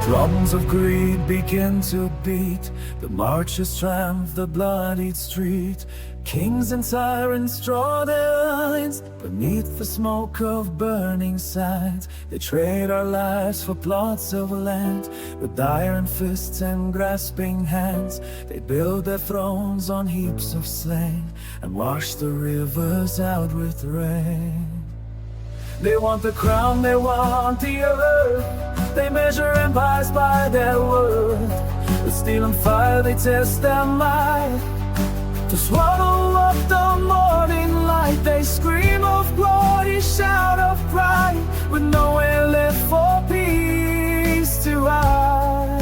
Drums of greed begin to beat, the march of strength, the bloodied street. Kings and tyrants draw their lines beneath the smoke of burning signs. They trade our lives for plots of land. With iron fists and grasping hands, they build their thrones on heaps of slain and wash the rivers out with rain. They want the crown, they want the earth. They measure empires by their worth. With steel and fire they test their might. To swallow up the morning light, they scream of glory, shout of pride, with nowhere left for peace to hide.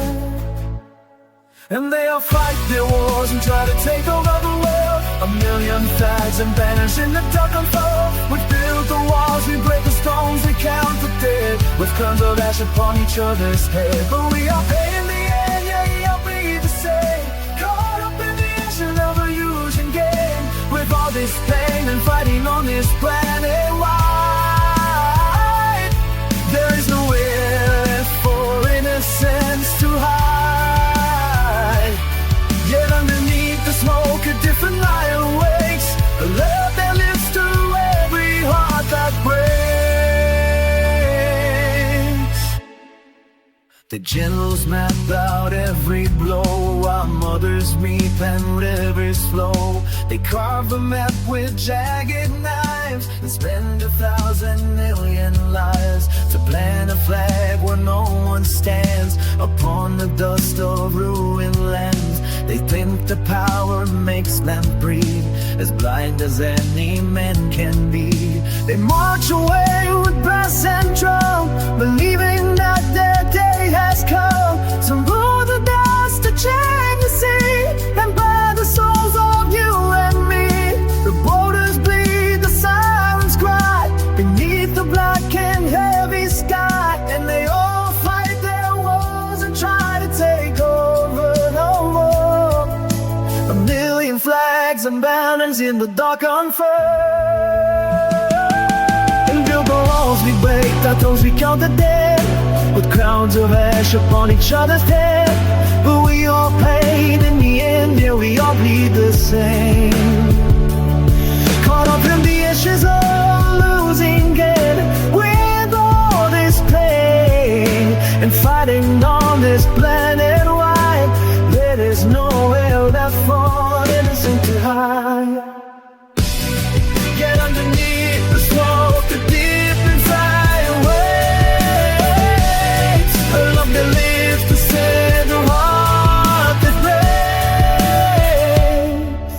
And they all fight their wars and try to take over the world. A million flags and banners in the dark unfold. We build the walls, we break the stones, we count the dead, with crowns of ash upon each other's head. But we are paid in the end, yeah, I'll be the same. Caught up in the action of a illusion game, with all this pain and fighting on this planet wide. There is nowhere left for innocence to hide. Yet underneath the smoke a different light awakes, a love that lives through every heart that breaks. The generals map out every blow, while mothers weep and rivers flow. They carve a map with jagged knives and spend 1,000 million lives to plant a flag where no one stands upon the dust of ruined lands. They think the power makes them breathe, as blind as any man can be. They march away with brass and drum, believing that their day has come. Some blow the dust to change the sea, and buy the souls of you and me. The borders bleed, the sirens cry, beneath the black and heavy sky. And they all fight their wars and try to take over the world. A million flags and banners in the dark unfurled. And build the walls we break, the thrones we count the dead, with crowns of ash upon each other's head. But we all paid in the end, yeah, we all bleed the same. Caught up in the ashes of losing gain, with all this pain and fighting on this planet wide. There is nowhere left for innocent to hide. Get underneath the smoke, the deep inside waits, a love that lives to set the heart that breaks.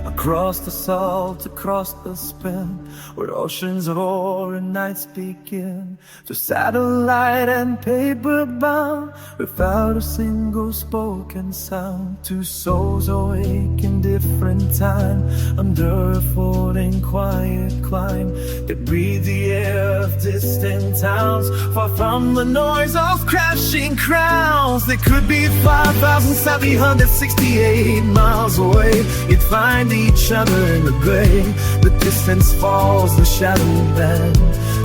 Across the salt, across the span, where oceans roar and nights begin, to satellite and paper bound, without a single spoken sound. Two souls awake in different time, under a folding quiet climb, that breathe the air of distant towns, far from the noise of crashing crowns. They could be 5,768 miles away, yet find each other in the gray. The distance falls, the shadow bend,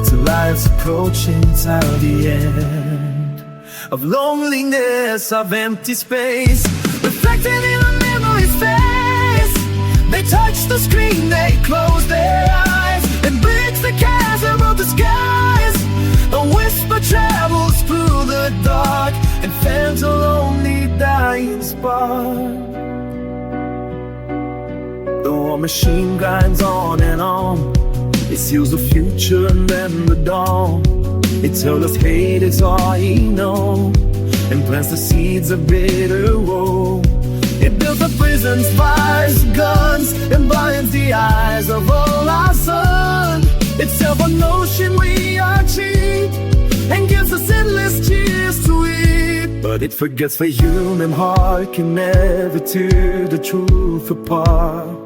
to life's approaching the end of loneliness, of empty space, reflected in a memory's face. They touch the screen, they close their eyes, and breaks the chasm of the skies. A whisper travels through the dark and fans a lonely dying spark. The war machine grinds on and on. It seals the future and then the dawn. It tells us hate is all he knows, and plants the seeds of bitter woe. It builds the prisons, fires, guns, and blinds the eyes of all our sons. It's self-notion we are cheap, and gives us endless cheers to eat. But it forgets the human heart can never tear the truth apart.